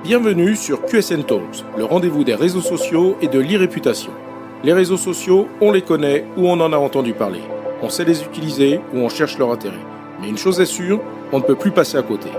Bienvenue sur QSN Talks, le rendez-vous des réseaux sociaux et de l'e-réputation. Les réseaux sociaux, on les connaît ou on en a entendu parler. On sait les utiliser ou on cherche leur intérêt. Mais une chose est sûre, on ne peut plus passer à côté.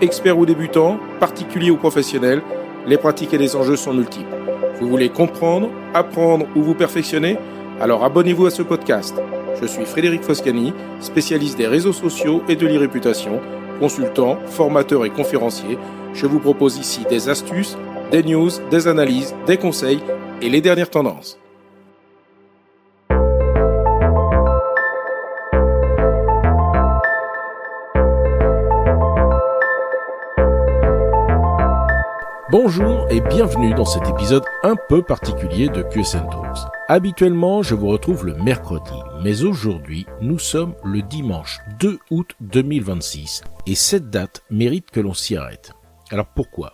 Experts ou débutants, particuliers ou professionnels, les pratiques et les enjeux sont multiples. Vous voulez comprendre, apprendre ou vous perfectionner? Alors abonnez-vous à ce podcast. Je suis Frédéric Foscani, spécialiste des réseaux sociaux et de l'e-réputation, consultant, formateur et conférencier. Je vous propose ici des astuces, des news, des analyses, des conseils et les dernières tendances. Bonjour et bienvenue dans cet épisode un peu particulier de QSN Talks. Habituellement, je vous retrouve le mercredi, mais aujourd'hui, nous sommes le dimanche 2 août 2026 et cette date mérite que l'on s'y arrête. Alors pourquoi ?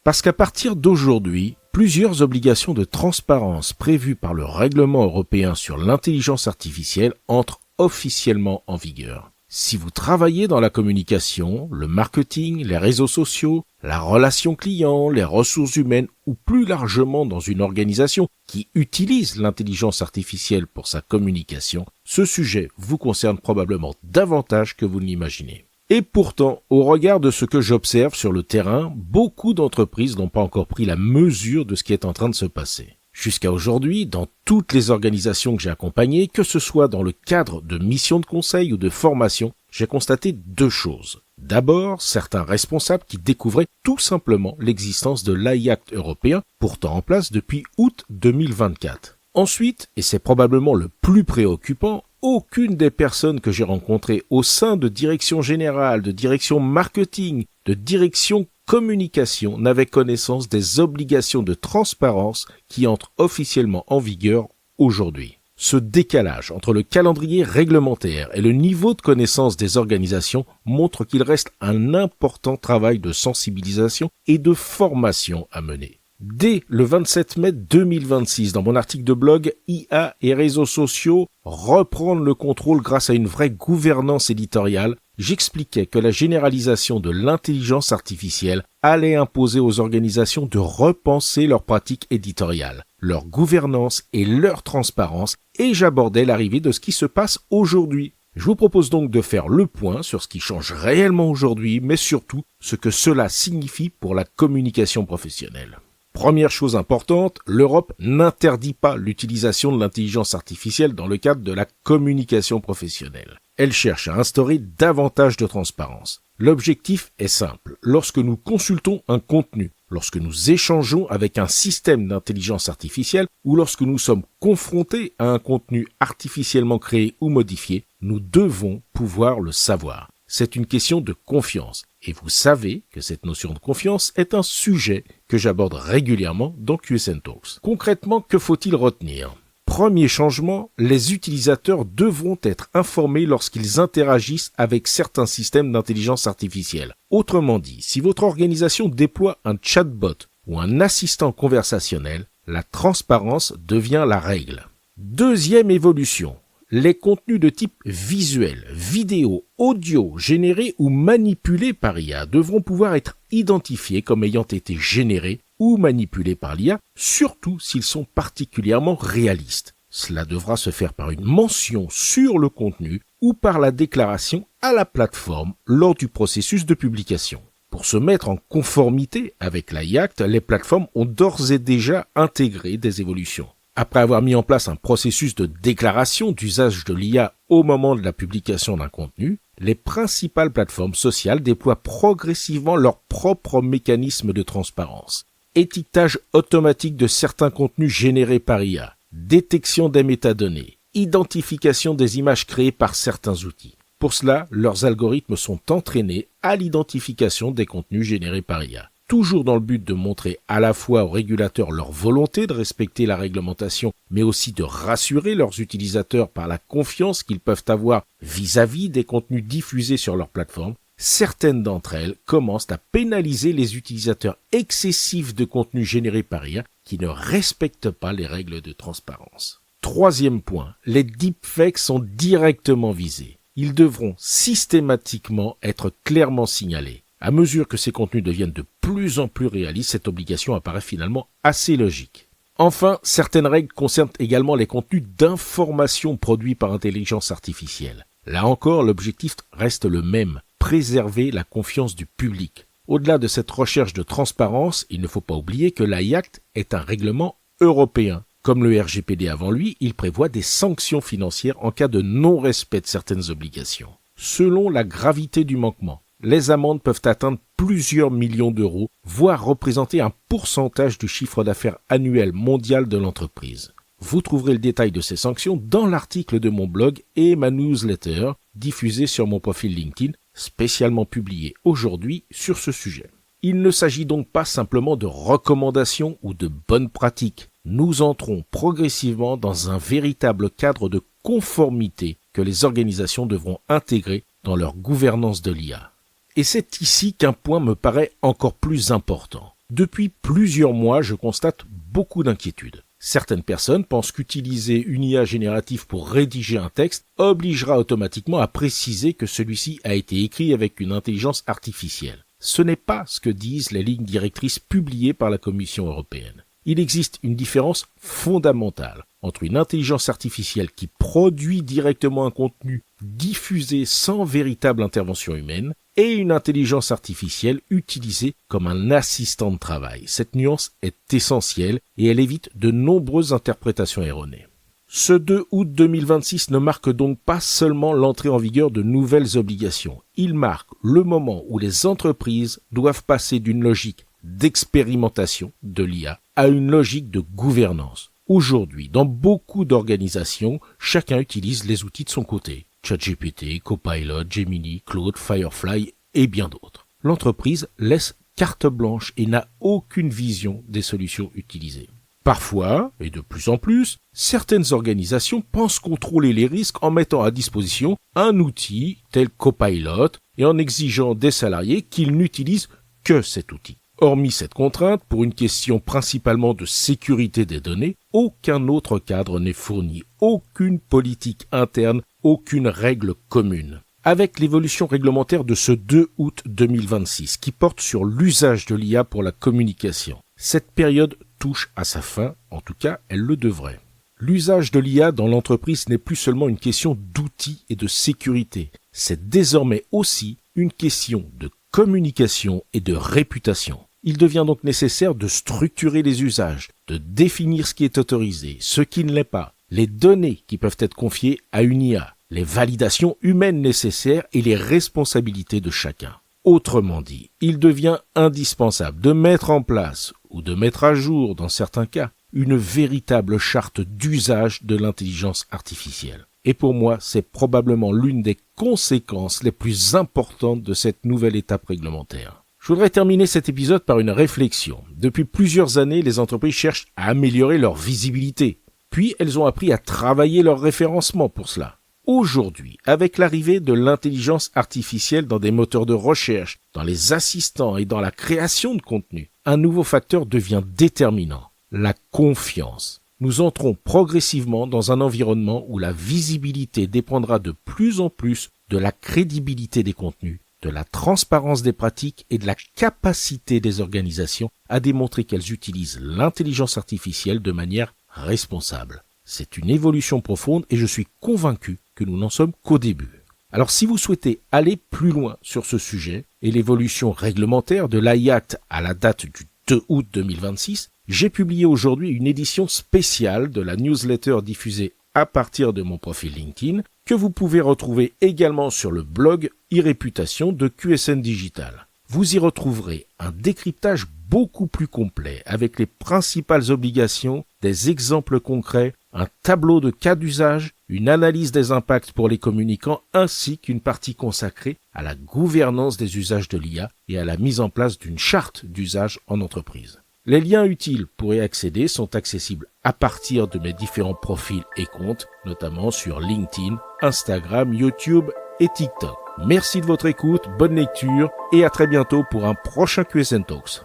Parce qu'à partir d'aujourd'hui, plusieurs obligations de transparence prévues par le règlement européen sur l'intelligence artificielle entrent officiellement en vigueur. Si vous travaillez dans la communication, le marketing, les réseaux sociaux, la relation client, les ressources humaines ou plus largement dans une organisation qui utilise l'intelligence artificielle pour sa communication, ce sujet vous concerne probablement davantage que vous ne l'imaginez. Et pourtant, au regard de ce que j'observe sur le terrain, beaucoup d'entreprises n'ont pas encore pris la mesure de ce qui est en train de se passer. Jusqu'à aujourd'hui, dans toutes les organisations que j'ai accompagnées, que ce soit dans le cadre de missions de conseil ou de formation, j'ai constaté deux choses. D'abord, certains responsables qui découvraient tout simplement l'existence de l'AI Act européen, pourtant en place depuis août 2024. Ensuite, et c'est probablement le plus préoccupant, aucune des personnes que j'ai rencontrées au sein de direction générale, de direction marketing, de direction communication n'avait connaissance des obligations de transparence qui entrent officiellement en vigueur aujourd'hui. Ce décalage entre le calendrier réglementaire et le niveau de connaissance des organisations montre qu'il reste un important travail de sensibilisation et de formation à mener. Dès le 27 mai 2026, dans mon article de blog « IA et réseaux sociaux, reprendre le contrôle grâce à une vraie gouvernance éditoriale », j'expliquais que la généralisation de l'intelligence artificielle allait imposer aux organisations de repenser leurs pratiques éditoriales, leur gouvernance et leur transparence, et j'abordais l'arrivée de ce qui se passe aujourd'hui. Je vous propose donc de faire le point sur ce qui change réellement aujourd'hui, mais surtout ce que cela signifie pour la communication professionnelle. Première chose importante, l'Europe n'interdit pas l'utilisation de l'intelligence artificielle dans le cadre de la communication professionnelle. Elle cherche à instaurer davantage de transparence. L'objectif est simple. Lorsque nous consultons un contenu, lorsque nous échangeons avec un système d'intelligence artificielle ou lorsque nous sommes confrontés à un contenu artificiellement créé ou modifié, nous devons pouvoir le savoir. C'est une question de confiance. Et vous savez que cette notion de confiance est un sujet que j'aborde régulièrement dans QSN Talks. Concrètement, que faut-il retenir ? Premier changement, les utilisateurs devront être informés lorsqu'ils interagissent avec certains systèmes d'intelligence artificielle. Autrement dit, si votre organisation déploie un chatbot ou un assistant conversationnel, la transparence devient la règle. Deuxième évolution. Les contenus de type visuel, vidéo, audio, générés ou manipulés par IA devront pouvoir être identifiés comme ayant été générés ou manipulés par l'IA, surtout s'ils sont particulièrement réalistes. Cela devra se faire par une mention sur le contenu ou par la déclaration à la plateforme lors du processus de publication. Pour se mettre en conformité avec l'AI Act, les plateformes ont d'ores et déjà intégré des évolutions. Après avoir mis en place un processus de déclaration d'usage de l'IA au moment de la publication d'un contenu, les principales plateformes sociales déploient progressivement leur propre mécanisme de transparence. Étiquetage automatique de certains contenus générés par IA, détection des métadonnées, identification des images créées par certains outils. Pour cela, leurs algorithmes sont entraînés à l'identification des contenus générés par IA. Toujours dans le but de montrer à la fois aux régulateurs leur volonté de respecter la réglementation, mais aussi de rassurer leurs utilisateurs par la confiance qu'ils peuvent avoir vis-à-vis des contenus diffusés sur leur plateforme, certaines d'entre elles commencent à pénaliser les utilisateurs excessifs de contenus générés par IA qui ne respectent pas les règles de transparence. Troisième point, les deepfakes sont directement visés. Ils devront systématiquement être clairement signalés. À mesure que ces contenus deviennent de plus en plus réalistes, cette obligation apparaît finalement assez logique. Enfin, certaines règles concernent également les contenus d'information produits par intelligence artificielle. Là encore, l'objectif reste le même, préserver la confiance du public. Au-delà de cette recherche de transparence, il ne faut pas oublier que l'AI Act est un règlement européen. Comme le RGPD avant lui, il prévoit des sanctions financières en cas de non-respect de certaines obligations. Selon la gravité du manquement, les amendes peuvent atteindre plusieurs millions d'euros, voire représenter un pourcentage du chiffre d'affaires annuel mondial de l'entreprise. Vous trouverez le détail de ces sanctions dans l'article de mon blog et ma newsletter diffusée sur mon profil LinkedIn, spécialement publié aujourd'hui sur ce sujet. Il ne s'agit donc pas simplement de recommandations ou de bonnes pratiques. Nous entrons progressivement dans un véritable cadre de conformité que les organisations devront intégrer dans leur gouvernance de l'IA. Et c'est ici qu'un point me paraît encore plus important. Depuis plusieurs mois, je constate beaucoup d'inquiétudes. Certaines personnes pensent qu'utiliser une IA générative pour rédiger un texte obligera automatiquement à préciser que celui-ci a été écrit avec une intelligence artificielle. Ce n'est pas ce que disent les lignes directrices publiées par la Commission européenne. Il existe une différence fondamentale entre une intelligence artificielle qui produit directement un contenu diffusé sans véritable intervention humaine et une intelligence artificielle utilisée comme un assistant de travail. Cette nuance est essentielle et elle évite de nombreuses interprétations erronées. Ce 2 août 2026 ne marque donc pas seulement l'entrée en vigueur de nouvelles obligations. Il marque le moment où les entreprises doivent passer d'une logique d'expérimentation de l'IA à une logique de gouvernance. Aujourd'hui, dans beaucoup d'organisations, chacun utilise les outils de son côté. ChatGPT, Copilot, Gemini, Claude, Firefly et bien d'autres. L'entreprise laisse carte blanche et n'a aucune vision des solutions utilisées. Parfois, et de plus en plus, certaines organisations pensent contrôler les risques en mettant à disposition un outil tel Copilot et en exigeant des salariés qu'ils n'utilisent que cet outil. Hormis cette contrainte, pour une question principalement de sécurité des données, aucun autre cadre n'est fourni, aucune politique interne, aucune règle commune. Avec l'évolution réglementaire de ce 2 août 2026 qui porte sur l'usage de l'IA pour la communication, cette période touche à sa fin, en tout cas elle le devrait. L'usage de l'IA dans l'entreprise n'est plus seulement une question d'outils et de sécurité, c'est désormais aussi une question de communication et de réputation. Il devient donc nécessaire de structurer les usages, de définir ce qui est autorisé, ce qui ne l'est pas, les données qui peuvent être confiées à une IA, les validations humaines nécessaires et les responsabilités de chacun. Autrement dit, il devient indispensable de mettre en place, ou de mettre à jour dans certains cas, une véritable charte d'usage de l'intelligence artificielle. Et pour moi, c'est probablement l'une des conséquences les plus importantes de cette nouvelle étape réglementaire. Je voudrais terminer cet épisode par une réflexion. Depuis plusieurs années, les entreprises cherchent à améliorer leur visibilité. Puis, elles ont appris à travailler leur référencement pour cela. Aujourd'hui, avec l'arrivée de l'intelligence artificielle dans des moteurs de recherche, dans les assistants et dans la création de contenu, un nouveau facteur devient déterminant, la confiance. Nous entrons progressivement dans un environnement où la visibilité dépendra de plus en plus de la crédibilité des contenus, de la transparence des pratiques et de la capacité des organisations à démontrer qu'elles utilisent l'intelligence artificielle de manière responsable. C'est une évolution profonde et je suis convaincu que nous n'en sommes qu'au début. Alors si vous souhaitez aller plus loin sur ce sujet et l'évolution réglementaire de l'AI Act à la date du 2 août 2026, j'ai publié aujourd'hui une édition spéciale de la newsletter diffusée à partir de mon profil LinkedIn que vous pouvez retrouver également sur le blog e-réputation de QSN Digital. Vous y retrouverez un décryptage beaucoup plus complet avec les principales obligations, des exemples concrets, un tableau de cas d'usage, une analyse des impacts pour les communicants ainsi qu'une partie consacrée à la gouvernance des usages de l'IA et à la mise en place d'une charte d'usage en entreprise. Les liens utiles pour y accéder sont accessibles à partir de mes différents profils et comptes, notamment sur LinkedIn, Instagram, YouTube et TikTok. Merci de votre écoute, bonne lecture et à très bientôt pour un prochain QSN Talks.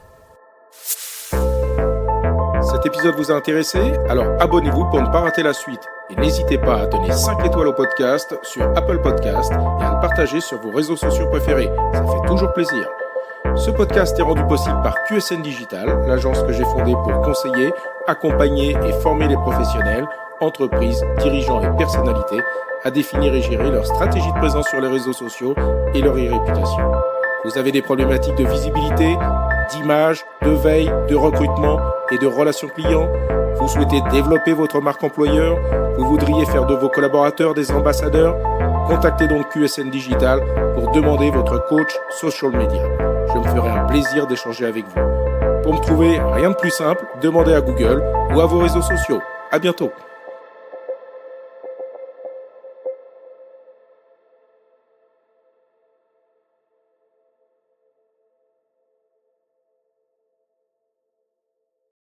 Cet épisode vous a intéressé? Alors abonnez-vous pour ne pas rater la suite. Et n'hésitez pas à donner 5 étoiles au podcast sur Apple Podcast et à le partager sur vos réseaux sociaux préférés. Ça fait toujours plaisir. Ce podcast est rendu possible par QSN Digital, l'agence que j'ai fondée pour conseiller, accompagner et former les professionnels, entreprises, dirigeants et personnalités à définir et gérer leur stratégie de présence sur les réseaux sociaux et leur e-réputation. Vous avez des problématiques de visibilité, d'image, de veille, de recrutement et de relations clients? Vous souhaitez développer votre marque employeur? Vous voudriez faire de vos collaborateurs des ambassadeurs? Contactez donc QSN Digital pour demander votre coach social media. Je me ferai un plaisir d'échanger avec vous. Pour me trouver, rien de plus simple, demandez à Google ou à vos réseaux sociaux. À bientôt.